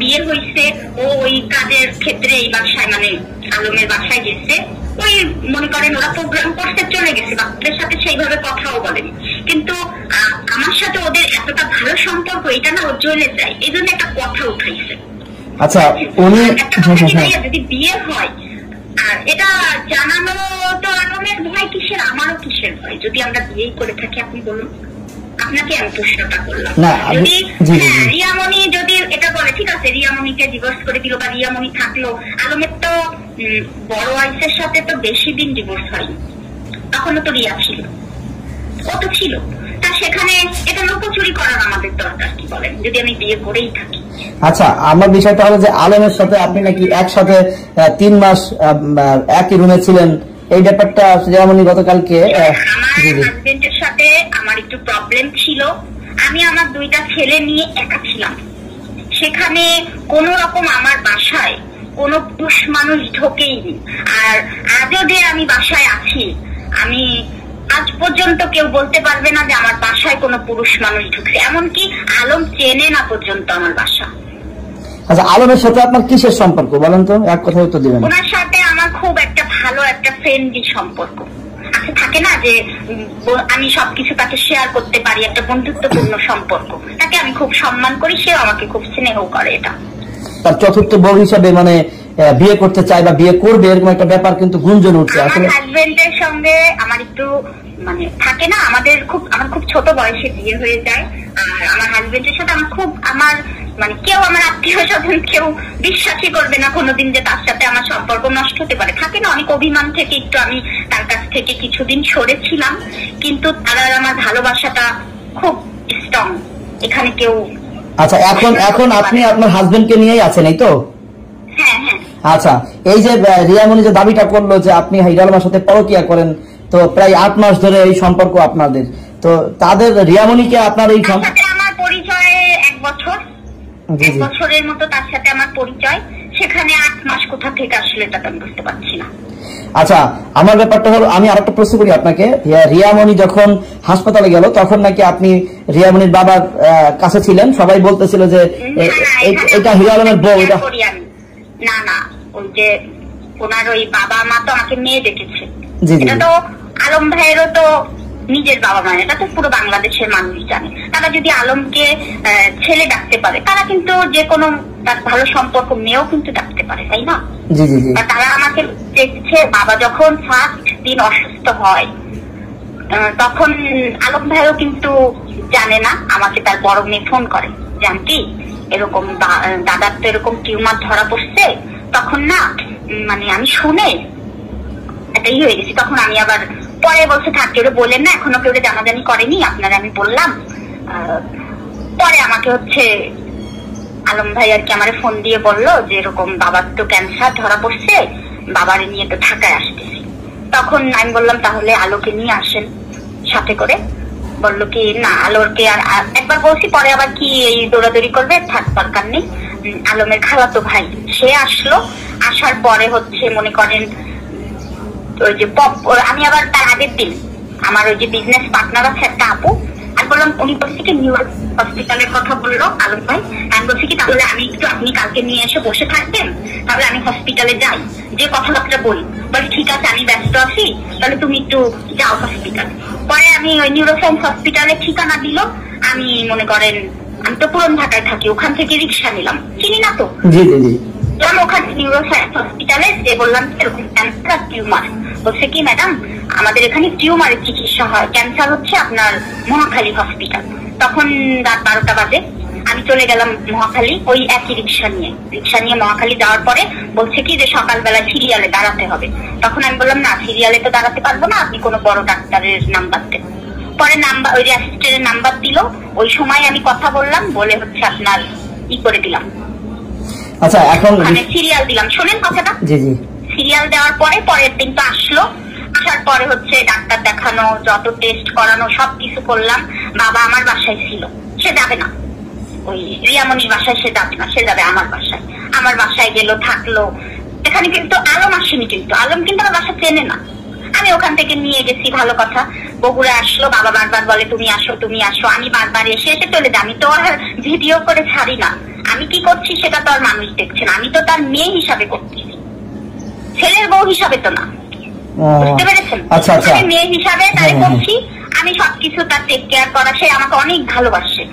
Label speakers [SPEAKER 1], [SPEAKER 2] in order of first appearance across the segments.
[SPEAKER 1] বিয়ে হয়েছে, ও ওই কাজের ক্ষেত্রে এই বাসায় মানে আলমের বাসায় গেছে, ওই মনে করেন ওরা প্রোগ্রাম করতে চলে গেছে, বাচ্চাদের সাথে সেইভাবে কথাও বলেনি। কিন্তু আমার সাথে ওদের এতটা ভালো সম্পর্ক, এটা না ও জ্বলে যায়, এই জন্য একটা কথা উঠাইছে।
[SPEAKER 2] আচ্ছা, উনি
[SPEAKER 1] যদি বিয়ে হয়, আর এটা জানানো তো আলমের ভয় কিসের, আমারও কিসের ভয়, যদি আমরা বিয়ে করে থাকি? আপনি বলুন, আপনাকে আমি প্রশ্নটা করলাম। যদি রিয়ামণি যদি এটা বলে, ঠিক আছে রিয়ামণিকে ডিভোর্স করে দিল বা রিয়ামণি থাকলো, আলমের তো বড় ওয়াইফের সাথে তো বেশি দিন ডিভোর্স হয়নি, তখনও তো রিয়া ছিল, ও তো ছিল, তা সেখানে এটা লুকোচুরি করার আমাদের দরকার কি বলেন, যদি আমি বিয়ে করেই থাকি?
[SPEAKER 2] আচ্ছা, আমার বিষয়টা হলো যে আলমের সাথে আপনি নাকি একসাথে 3 মাস একই রুমে ছিলেন, এই ব্যাপারটা যেমন গতকালকে
[SPEAKER 1] আমার হাজবেন্ডের সাথে আমার একটু প্রবলেম ছিল, আমি আমার 2টা ছেলে নিয়ে একা ছিলাম, সেখানে কোন রকম আমার বাসায় কোন পুরুষ মানুষ ঢোকেইনি। আর আজও যে আমি বাসায় আছি, আমি আজ পর্যন্ত কেউ বলতে পারবে না যে আমার বাসায় কোনো পুরুষ মানুষ ঢুকছে, এমনকি আলম চেনে না পর্যন্ত আমার বাসা।
[SPEAKER 2] আচ্ছা, আলমের সাথে আপনার কিসের সম্পর্ক বলেন তো, এক কথা উত্তর দিবেন।
[SPEAKER 1] ওনার সাথে আমার খুব একটা ভালো একটা ফ্রেন্ডলি সম্পর্ক আছে, থাকে না যে আমি সবকিছু তাকে শেয়ার করতে পারি, একটা বন্ধুত্বপূর্ণ সম্পর্ক, তাকে আমি খুব সম্মান করি, সেও আমাকে খুব স্নেহ করে। এটা
[SPEAKER 2] তার চতুর্থ বউ হিসাবে মানে বিয়ে করতে চাই বা বিয়ে করবে এরকম একটা ব্যাপার কিন্তু গুঞ্জন উঠছে।
[SPEAKER 1] আসলে হাজবেন্ডের সঙ্গে আমার একটু মানে থাকে না, আমার খুব ছোট বয়সে বিয়ে হয়ে যায়, আর আমার হাজবেন্ডের সাথে আমার মানে কেউ আমার আত্মীয় স্বজন কেউ বিশ্বাসই করবে না কোনোদিন যে তার সাথে আমার সম্পর্ক নষ্ট হতে পারে, থাকে না, অনেক অভিমান থেকে একটু আমি তার কাছ থেকে কিছুদিন সরেছিলাম, কিন্তু তার আর আমার ভালোবাসাটা খুব স্ট্রং, এখানে কেউ।
[SPEAKER 2] আচ্ছা, এখন আপনি আপনার হাজবেন্ডকে নিয়েই আছেন, এই তো?
[SPEAKER 1] হ্যাঁ হ্যাঁ।
[SPEAKER 2] আচ্ছা, এই যে রিয়ামণি যে দাবিটা করলো যে আপনি হিরালমার সাথে পরকিয়া করেন, তো প্রায় 8 মাস ধরে এই সম্পর্ক আপনাদের, তো তাদের রিয়ামণিকে আপনার এই
[SPEAKER 1] সাথে আমার পরিচয় 1 বছর, 1 বছরের মতো তার সাথে আমার পরিচয়, সেখানে 8 মাস কোথা থেকে আসলে এটা আমি বুঝতে পারছি না।
[SPEAKER 2] আচ্ছা, আমার ব্যাপারটা হলো, আমি আরেকটা প্রশ্ন করি আপনাকে, রিয়ামণি যখন হাসপাতালে গেল তখন নাকি আপনি রিয়ামণির বাবার কাছে ছিলেন, সবাই বলতেছিল যে এটা হিরো আলমের বউ। এটা
[SPEAKER 1] না না, ওই যে ওনার ওই বাবা মা তো আমাকে মেয়ে দেখেছে, এটা তো আলম ভাইয়েরও তো নিজের বাবা মা, এটা তো পুরো বাংলাদেশের মানুষ জানে, তারা যদি আলমকে ছেলে ডাকতে পারে, তারা কিন্তু যে কোনো তার ভালো সম্পর্ক মেয়েও কিন্তু ডাকতে পারে, তাই না? তারা আমাকে দেখছে, বাবা যখন ফার্স্ট দিন অসুস্থ হয় তখন আলম ভাইও কিন্তু জানে না, আমাকে তার বড় মেয়ে ফোন করে, জানতি এরকম দাদার তো এরকম টিউমার ধরা পড়ছে, তখন না মানে আমি শুনে এটাই হয়ে গেছি, তখন আমি আবার পরে বলছে থাক কেউ বলেন না, এখনো কেউ জানাজানি করেনি, আপনারা আমি বললাম। পরে আমাকে আলম ভাই আর কি আমার ফোন দিয়ে বললো যে এরকম বাবার তো ক্যান্সার ধরা পড়ছে, বাবার নিয়ে তো ঢাকায় আসতেছি, তখন আমি বললাম তাহলে আলোকে নিয়ে আসেন সাথে করে, বললো কি না আলোকে আর একবার বলছি, পরে আবার কি এই দৌড়াদৌড়ি করবে, থাক দরকার নেই। আলমের খালাতো ভাই সে আসলো, আসার পরে মনে করেন ওই যে আমি আবার তার আগের দিন আমার ওই যে বিজনেস পার্টনার আছে একটা আপু, আর বললাম, উনি বলছি কি নিউ হসপিটালের কথা বললো আলম ভাই, আমি বলছি কি তাহলে আমি একটু আপনি কালকে নিয়ে এসে বসে থাকবেন, তাহলে আমি হসপিটালে যাই, যে কথাবার্তা বলি, বলে ঠিক আছে আমি ব্যস্ত আছি, তাহলে তুমি একটু যাও হসপিটালে। পরে আমি ওই নিউরোসায়েন্স হসপিটালে ঠিকানা দিল, আমি মনে করেন আমি তো পুরন ঢাকায় থাকি, ওখান থেকে রিক্সা নিলাম, চিনি না তো, ওখানে নিউরোসায়েন্স হসপিটালে যে বললাম এরকম ক্যান্সার টিউমার, বলছে কি ম্যাডাম আমাদের এখানে টিউমারের চিকিৎসা হয়, ক্যান্সার হচ্ছে আপনার মহাখালী হসপিটাল। তখন রাত 12টা বাজে, আমি চলে গেলাম মহাখালী, ওই একই রিক্সা নিয়ে মহাখালী যাওয়ার পরে বলছে কি যে সকালবেলা সিরিয়ালে দাঁড়াতে হবে। তখন আমি বললাম না, সিরিয়ালে তো দাঁড়াতে পারবো না, আপনি কোনো বড় ডাক্তারের নাম্বার দেন। পরে নাম্বার ওই অ্যাসিস্ট্যান্টের নাম্বার দিল, ওই সময় আমি কথা বললাম, বলে আপনার করে দিলাম।
[SPEAKER 2] আচ্ছা, এখন
[SPEAKER 1] সিরিয়াল দিলাম, শোনেন কথাটা। সিরিয়াল দেওয়ার পরে পরের দিন তো আসলো, আসার পরে ডাক্তার দেখানো, যত টেস্ট করানো সবকিছু করলাম। বাবা আমার বাসায় ছিল, সে যাবে না ওই রিয়ামণির বাসায়, সে যাবে না, সে যাবে আমার বাসায়। আমার বাসায় গেল, থাকলো, এখানে কিন্তু আলম আসেনি, কিন্তু আলম কিন্তু আমার বাসা চেনে না, আমি ওখান থেকে নিয়ে গেছি, ভালো কথা। বগুড়া আসলো, বাবা বারবার বলে তুমি আসো তুমি আসো, আমি বারবার এসে চলে যাই, আমি তো আর ভিডিও করে ছাড়ি না, আমি কি করছি সেটা তো আর মানুষ দেখছে না, আমি তো তার মেয়ে হিসাবে করছি, ছেলের বউ হিসাবে তো না, বুঝতে পেরেছেন? আমি মেয়ে হিসাবে তাই করছি, আমি সবকিছু তার টেক কেয়ার করা, সে আমাকে অনেক ভালোবাসে।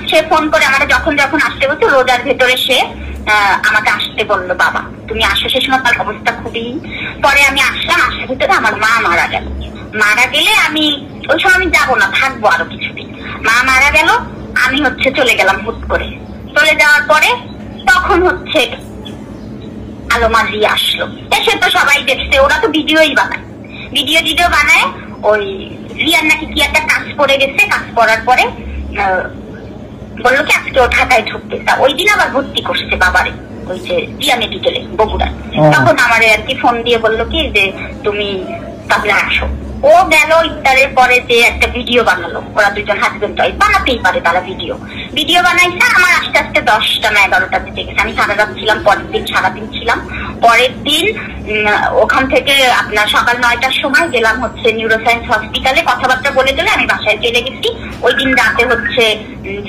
[SPEAKER 1] সে ফোন করে আমাকে যখন যখন আসতে বলছে, রোজার ভেতরে সে আমাকে আসতে বললো, বাবা তুমি আসো। সে সময় তার অবস্থা খুবই, পরে আমি আসলাম, আসার ভিতরে আমার মা মারা গেল। মারা গেলে আমি ওই সময় আমি যাবো না, থাকবো আরো কিছুদিন। মা মারা গেল, আমি চলে গেলাম হুট করে। চলে যাওয়ার পরে তখন আলমার রিয়া আসলো, এসে তো সবাই দেখছে, ওরা তো ভিডিও বানায়। ওই রিয়ার নাকি কি একটা কাজ পড়ে গেছে, কাজ পড়ার পরে বললো কি আজকে ও ঢাকায় ঢুকতে, তা ওই দিন আবার ভর্তি করছে বাবারে ওই যে রিয়া মেডিকেলে বগুড়া। তখন আমারে আর কি ফোন দিয়ে বললো কি যে তুমি তাহলে আসো। ও গেল, ইফতারের পরে যে একটা ভিডিও বানালো, ওরা দুজন হাজবেন্ড ওয়াইফ, বানাতেই পারে তারা ভিডিও বানাইছে। আমার আস্তে আস্তে 10টা না 11টা বেজে গেছে, আমি সারা রাত ছিলাম, পরের দিন সারাদিন ছিলাম। পরের দিন ওখান থেকে আপনার সকাল 9টার সময় গেলাম নিউরোসায়েন্স হসপিটালে, কথাবার্তা বলে গেলে আমি বাসায় চলে গেছি। ওই দিন রাতে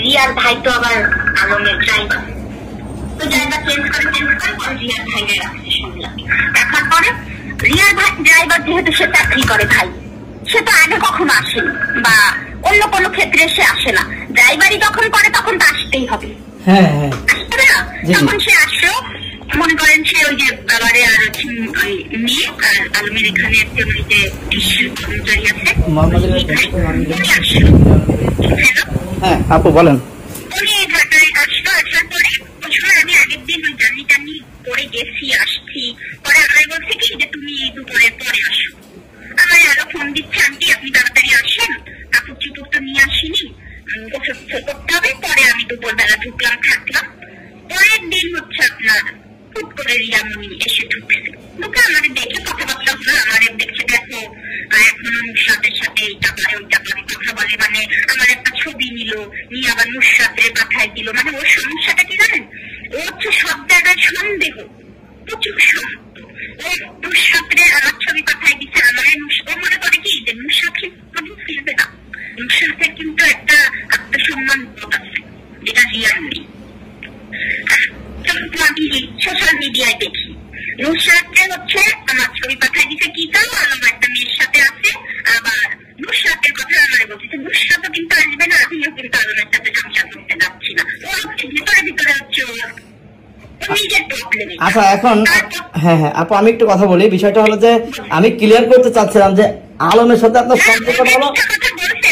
[SPEAKER 1] রিয়ার ভাই তো আবার আলমের ড্রাইভার, তো ড্রাইভার চেঞ্জ করে রিয়ার ভাইকে রাখছে শুনলাম। দেখার পরে রিয়ার ভাই ড্রাইভার যেহেতু সে চাকরি করে, ভাই সে তো আগে কখনো আসেনি বা অন্য কোনো ক্ষেত্রে সে আসে না, ড্রাইভারই যখন করে তখন তো আসতেই হবে, আসবে না? তখন সে আসলো, মনে করেন সে ওই যে বাবারে আর মেয়ে আর আলমের এখানে একজন ওই যে কর্মচারী আছে,
[SPEAKER 2] হ্যাঁ আপু বলেন।
[SPEAKER 1] উনি ঢাকায় আসলো, আসার পরে ওই সময় আমি আগের দিন ওই জার্নি টার্নি করে গেছি, আসছি। পরে আমায় বলছে কি যে তুমি দুপুরের পরে আসো। আমার আরো ফোন দিচ্ছে, আন্টি আপনি তাড়াতাড়ি আসেন, কাপড় চুপড় তো নিয়ে আসিনি, গোসল করতে হবে। পরে আমি দুপুরবেলা ঢুকলাম, থাকলাম। পরের দিন আপনার হুট করে রিয়ামণি এসে ঢুকছে, ঢুকে আমাদের দেখে কথাবার্তা হলো, আমাদের দেখছে দেখো এখন নুসরাতের সাথে এইটা পারে ওইটা পারে কথা বলে, মানে আমার একটা ছবি নিয়ে আবার নুসরাতের পাঠায় দিল। মানে ওর সমস্যাটা কি জানেন, ও সব জায়গায় সন্দেহ, প্রচুর সন্দেহ। ও নুসরাতের আমার ছবি পাঠায় দিচ্ছে, আমার ও মনে করে কি যে নুসরাতকে কোনো ফিরবে না। নুসরাতের কিন্তু একটা আত্মসম্মান বোধ আছে যেটা রিয়ার নেই। আমি সোশ্যাল মিডিয়ায় দেখি নুসরাতকে আমার ছবি পাঠায় দিচ্ছে, কি তাও আমার একটা মেয়ের সাথে আছে, আবার নুসরাতের কথা আমার বলতেছে, নুসরাতও কিন্তু আসবে না, আমিও কিন্তু আলমের সাথে সংসার করতে যাচ্ছি না। ও ভিতরে ভিতরে নিজের প্রবলেম।
[SPEAKER 2] আচ্ছা এখন হ্যাঁ আপু আমি একটু কথা বলি, বিষয়টা হলো যে আমি ক্লিয়ার করতে চাচ্ছিলাম যে আলমের সাথে আপনার সম্পর্ক হলো,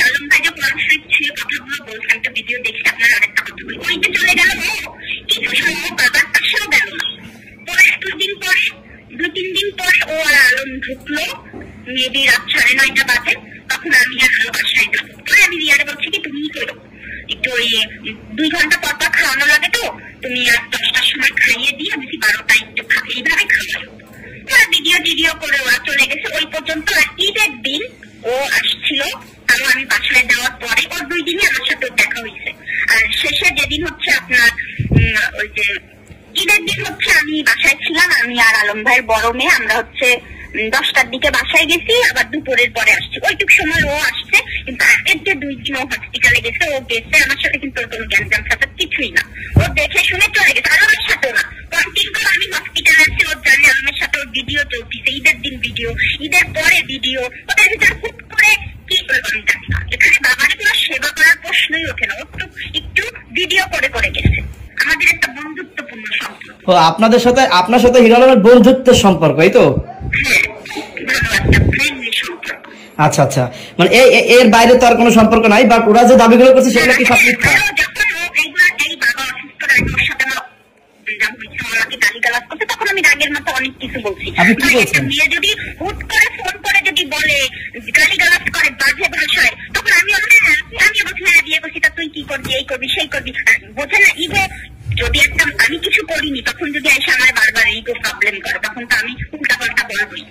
[SPEAKER 1] আলম ভাই যে কনফ্লিক্ট ছিল, কথাগুলো বলছেন তো ভিডিও দেখছি। আপনার আরেকটা কথা বলি, ওই যে চলে গেল কিছু সময় বাবার পাশেও গেল না। পরে 2 দিন পরে 2-3 দিন পরে ও আর আলম ঢুকলো, মেবি রাত 9:30 বাজে। তখন আমি আর আলো বাসায় যাবো। পরে আমি রিয়ারে বলছি কি তুমি করো একটু, ওই 2 ঘন্টা পর পর খাওয়ানো লাগে তো, তুমি আর 10টার সময় খাইয়ে দিয়ে আমি 12টা একটু এইভাবে খাওয়াই। ওরা ভিডিও করে ওরা চলে গেছে ওই পর্যন্ত। আর ঈদের দিন ও আসছিল, তাও আমি বাসায় যাওয়ার পরে ওর 2 দিনই আমার সাথে দেখা হয়েছে। আর শেষে যেদিন আপনার ওই যে ঈদের দিন আমি বাসায় ছিলাম, আমি আর আলম ভাইয়ের বড় মেয়ে, আমরা 10টার দিকে বাসায় গেছি, আবার দুপুরের পরে আসছি। ওইটুক সময় ও আসছে, কিন্তু আগের যে 2 দিন ও হসপিটালে গেছে, ও গেছে আমার সাথে কিন্তু ওর কোনো জ্ঞান সাথে কিছুই না, ও দেখে শুনে চলে গেছে। আলমের সাথেও না, কন্টিনিউ আমি হসপিটালে আসছি, ওর জানি আলমের সাথে ওর ভিডিও চলতেছে, ঈদের দিন ভিডিও, ঈদের পরে ভিডিও, ওদের ভিতরে হুট করে কি করবো আমি জানি না। এখানে বাবার কোনো সেবা করার প্রশ্নই ওঠে না, ও তো একটু ভিডিও করে গেছে। আমাদের একটা বন্ধুত্বপূর্ণ সম্পর্ক।
[SPEAKER 2] ও আপনার সাথে হিরো আলমের বন্ধুত্বের সম্পর্ক, এই তো? আচ্ছা আচ্ছা, মানে এর বাইরে তো আর কোনো সম্পর্ক নাই, বা ওরা যে দাবিগুলো করছে সেগুলো কি সব মিথ্যা?
[SPEAKER 1] তখন আমি রাগের মতো অনেক কিছু বলছি। মেয়ে যদি হুট করে ফোন করে যদি বলে গালিগালাজ করে বাজে ভাষায়, তখন আমি বলছি বিয়ে করছি, তা তুই কি করবি, এই করবি সেই করবি, বোঝে না? ইগো যদি একটা আমি কিছু করিনি, তখন যদি এসে আমার বারবার ইগো প্রবলেম করে, তখন তো আমি উল্টা পাল্টা বলবই।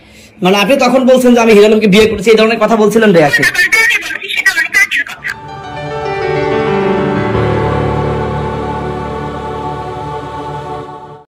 [SPEAKER 2] মানে আপনি তখন বলছেন যে আমি হিরো আলমকে বিয়ে করেছি, এই ধরনের কথা বলছিলেন রে?